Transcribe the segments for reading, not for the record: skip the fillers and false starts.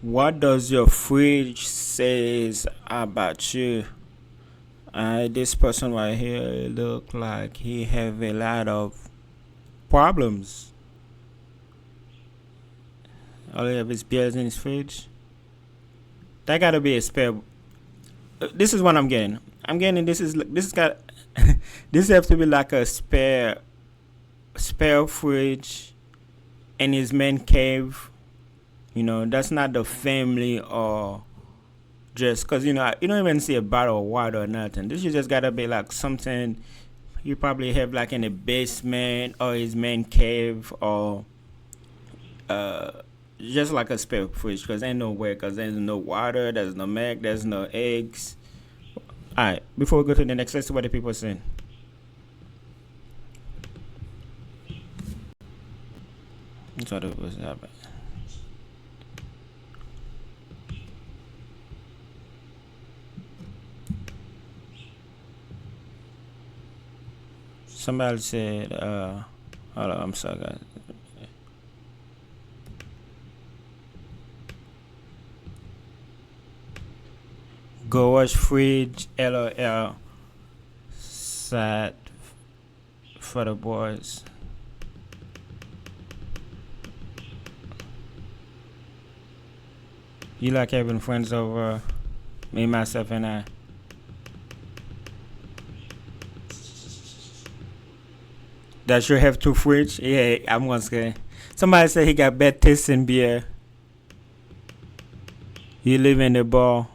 What does your fridge says about you? This person right here look like he have a lot of problems. All he have is beers in his fridge. That gotta be a spare. This is what I'm getting. I'm getting this is got this have to be like a spare fridge in his man cave. That's not the family or just because you don't even see a bottle of water or nothing. This just gotta be like something you probably have like in the basement or his man cave or uh just like a spare fridge because ain't nowhere because there's no water, there's no milk, there's no eggs. All right, before we go to the next, let's see what the people are saying. That's what it was happening. Somebody said, hold on, I'm sorry, guys. Go watch Fridge, LOL, sad for the boys. You like having friends over, me, myself, and I. Does you have two fridge? Yeah, I'm once kidding. Somebody said he got bad taste in beer. You live in the bar.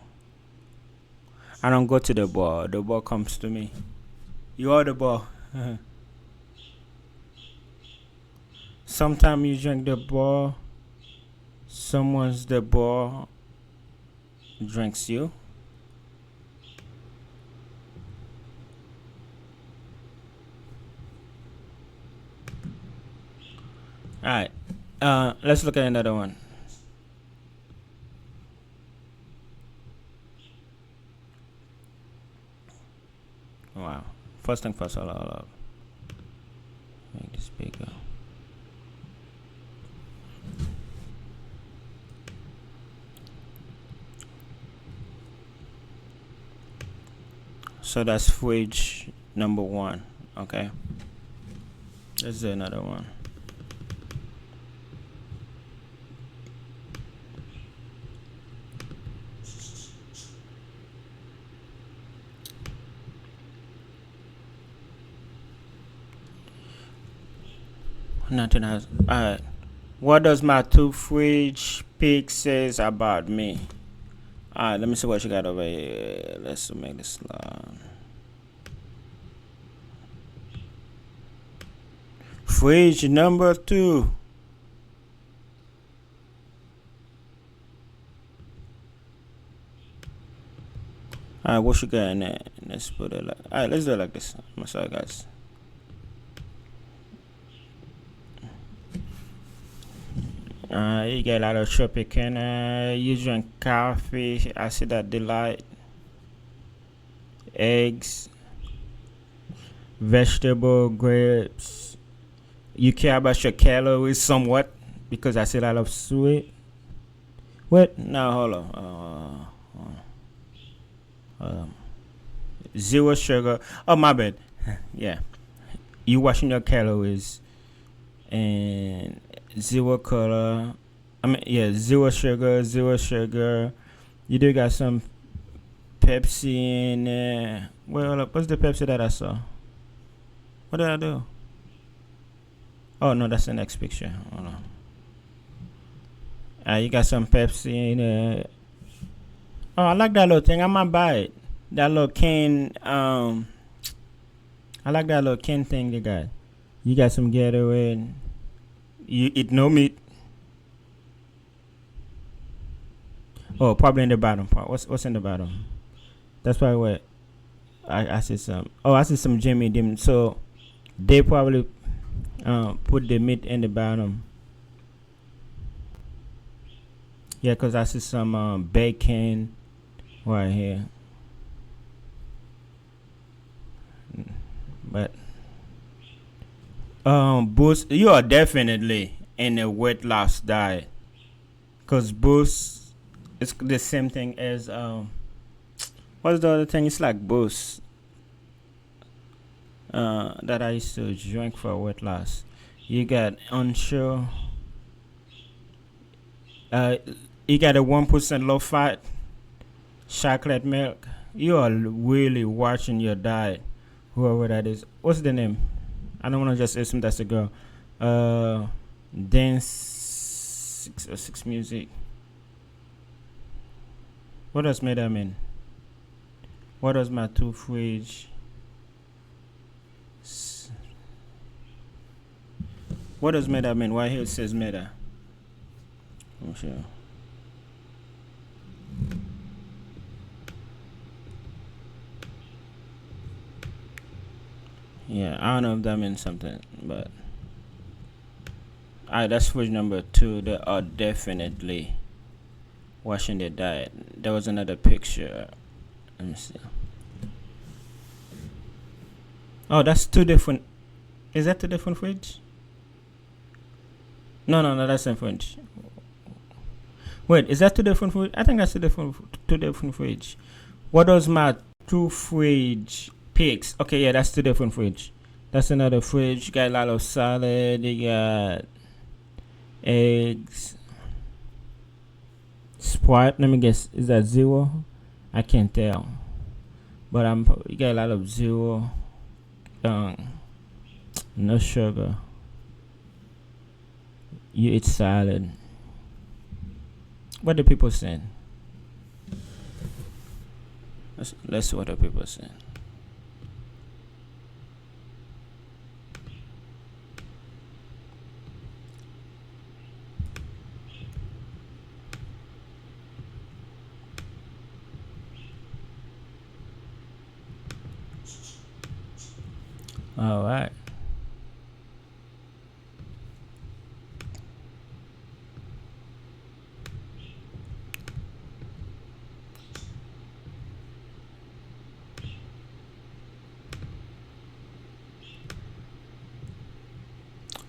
I don't go to the bar. The bar comes to me. You are the bar. Sometimes you drink the bar. Someone's the bar drinks you. Alright. Let's look at another one. Wow. First thing first, hold up. Make this bigger. So that's fridge number 1. Okay. Let's do another one. Nothing else. Alright. What does my two fridge pic says about me? Alright, let me see what you got over here. Let's make this long. Fridge number 2. Alright, what you got in there? Let's put it like. Alright, let's do it like this. I'm sorry, guys. You get a lot of Tropicana. You drink coffee. I see that delight. Eggs, vegetable, grapes. You care about your calories somewhat because I see a lot of sweet. What? No, hold on. Zero sugar. Oh, my bad. Yeah. You watching your calories and zero color. Zero sugar, zero sugar. You do got some Pepsi in there. Well, what's the Pepsi that I saw? What did I do? Oh no, that's the next picture. Hold on. You got some Pepsi in there. Oh, I like that little thing. I might buy it. That little can. I like that little can thing they got. You got some Gatorade. You eat no meat. Oh, probably in the bottom part. What's in the bottom? That's probably what I see some. Oh, I see some Jimmy Dim. So they probably put the meat in the bottom. Yeah, cause I see some bacon right here. But Boost, you are definitely in a weight loss diet. Cause Boost It's the same thing as what's the other thing? It's like Boost that I used to drink for weight loss. You got unsure. Uh, you got a 1% low fat chocolate milk. You are really watching your diet. Whoever that is. What's the name? I don't want to just assume that's a girl. Dance 606 music. What does meta mean? What does my two fridge? What does meta mean? Why here it says meta? I'm sure. Yeah, I don't know if that means something, but alright, that's fridge number 2. They are definitely watching their diet. There was another picture. Let me see. Oh, that's 2 different. Is that 2 different fridge? No, that's the fridge. Wait, is that 2 different fridge? I think that's 2 different fridge. What does my 2 fridge pigs? Okay, yeah, that's 2 different fridge. That's another fridge. You got a lot of salad. You got eggs. Sprite. Let me guess. Is that 0? I can't tell. But you got a lot of 0. No sugar. You eat salad. What do people saying? Let's see what the people saying. All right.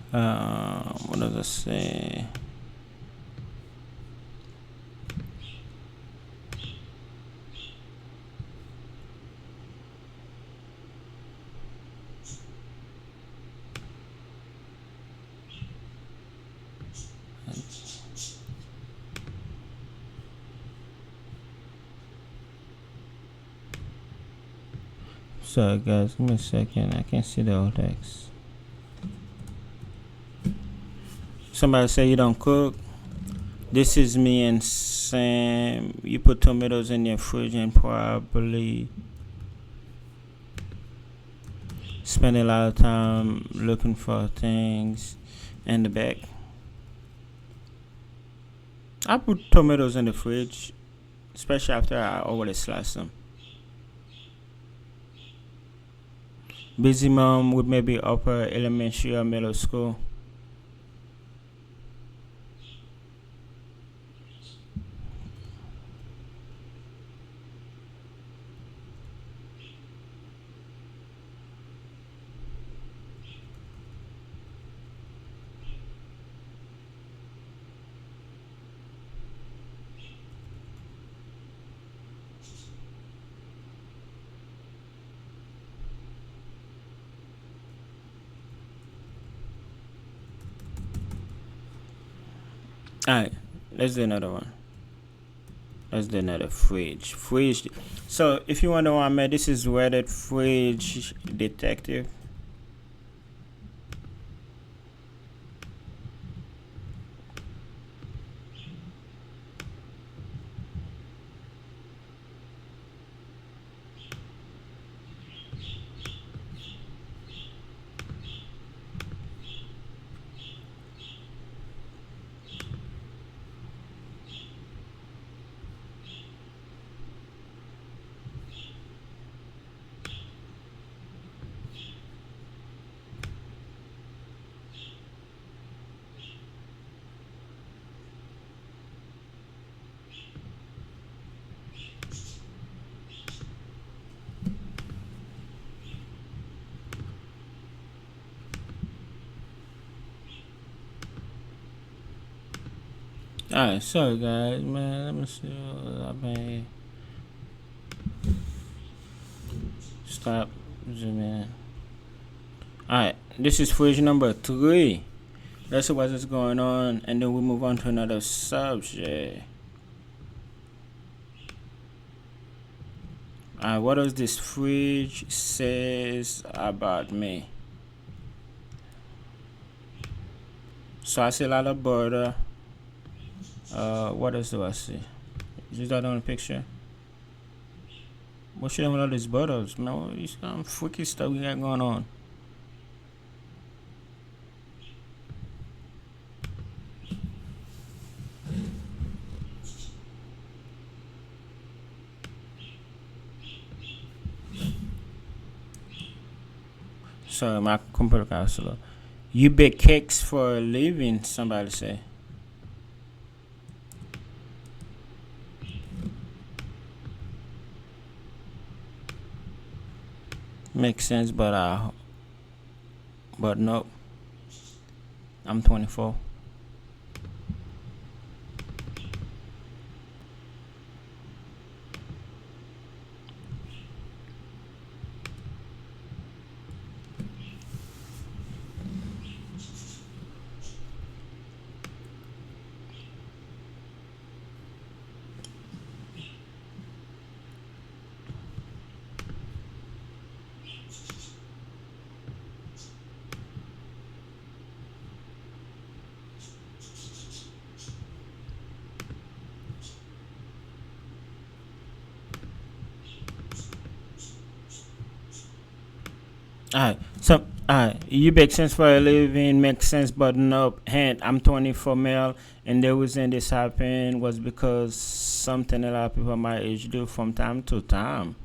What does it say? So guys, give me a second. I can't see the old text. Somebody say you don't cook. This is me and Sam. You put tomatoes in your fridge and probably spend a lot of time looking for things in the back. I put tomatoes in the fridge, especially after I already slice them. Busy mom with maybe upper elementary or middle school. Alright, let's do another one. Let's do another fridge. Fridge. So if you wonder why I'm at, this is Reddit fridge detective. Alright, sorry guys, man. Let me see. I mean, stop zoom in. Alright, this is fridge number 3. Let's see what is going on, and then we move on to another subject. Alright, what does this fridge says about me? So I see a lot of butter. What else do I see? Is that on the picture? What should I with all these butters? Man, some freaky stuff we got going on. Sorry, my computer got slow. You bake cakes for a living, somebody say. Makes sense, but nope. I'm 24. Alright, you bake sense for a living, makes sense, but nope. Hint, I'm 24 male, and the reason this happened was because something a lot of people my age do from time to time.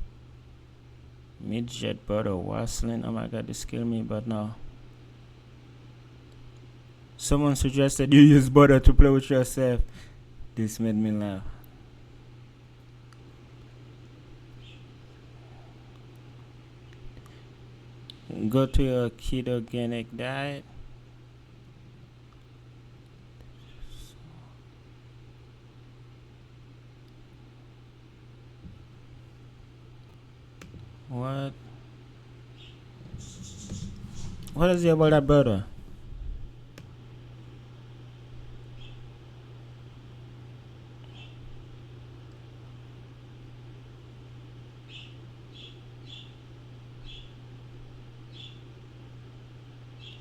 Midget butter whistling. Oh my god, this killed me, but no. Someone suggested you use butter to play with yourself. This made me laugh. Go to your ketogenic diet. What? What is it about that butter?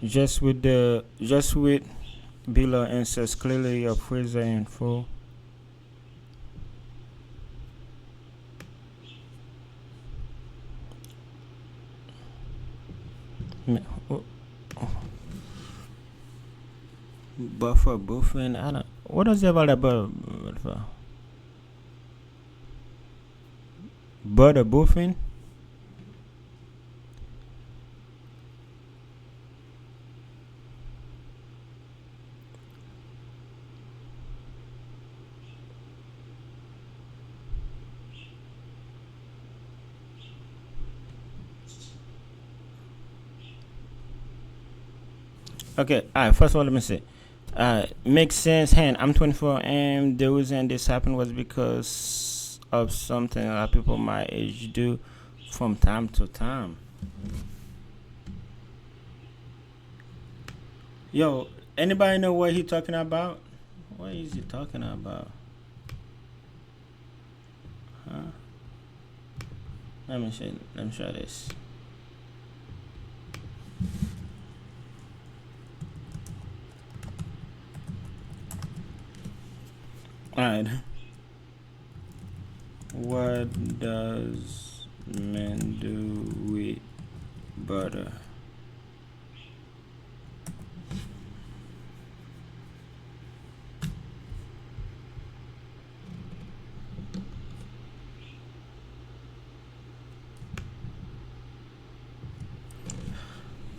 Just with below answers clearly your freezer info. Buffer buffering. I don't. What is it about that butter? Butter buffering. Okay, alright, first of all, let me say. Makes sense, hand. I'm 24, and the reason this happened was because of something a lot of people my age do from time to time. Yo, anybody know what he talking about? What is he talking about? Huh? Let me show this. Alright. What does men do with butter?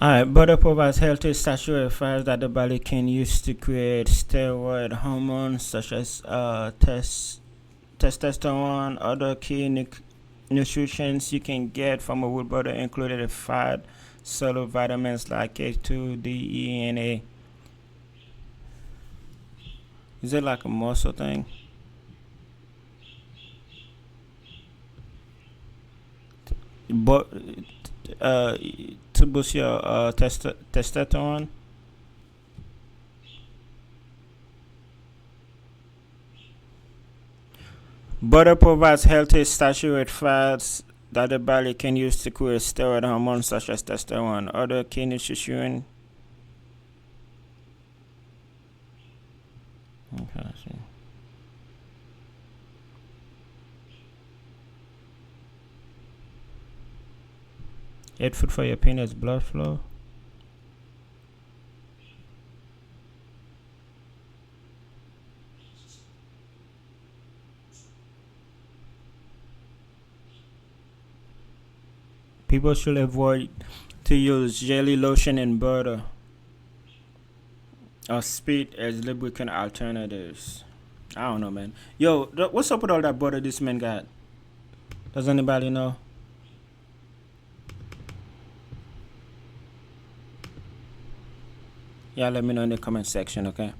Alright, butter provides healthy saturated fats that the body can use to create steroid hormones such as testosterone. Other key nutrients you can get from a whole butter included fat, soluble vitamins like K2, D, E, and A. Is it like a muscle thing? But to boost your testosterone. Butter provides healthy saturated fats that the body can use to create steroid hormones such as testosterone. Other key nutrition. Okay, I see. Eat food for your penis blood flow. People should avoid to use jelly, lotion, and butter or spit as lubricant alternatives. I don't know, man. Yo, what's up with all that butter this man got? Does anybody know? Yeah, let me know in the comment section, okay?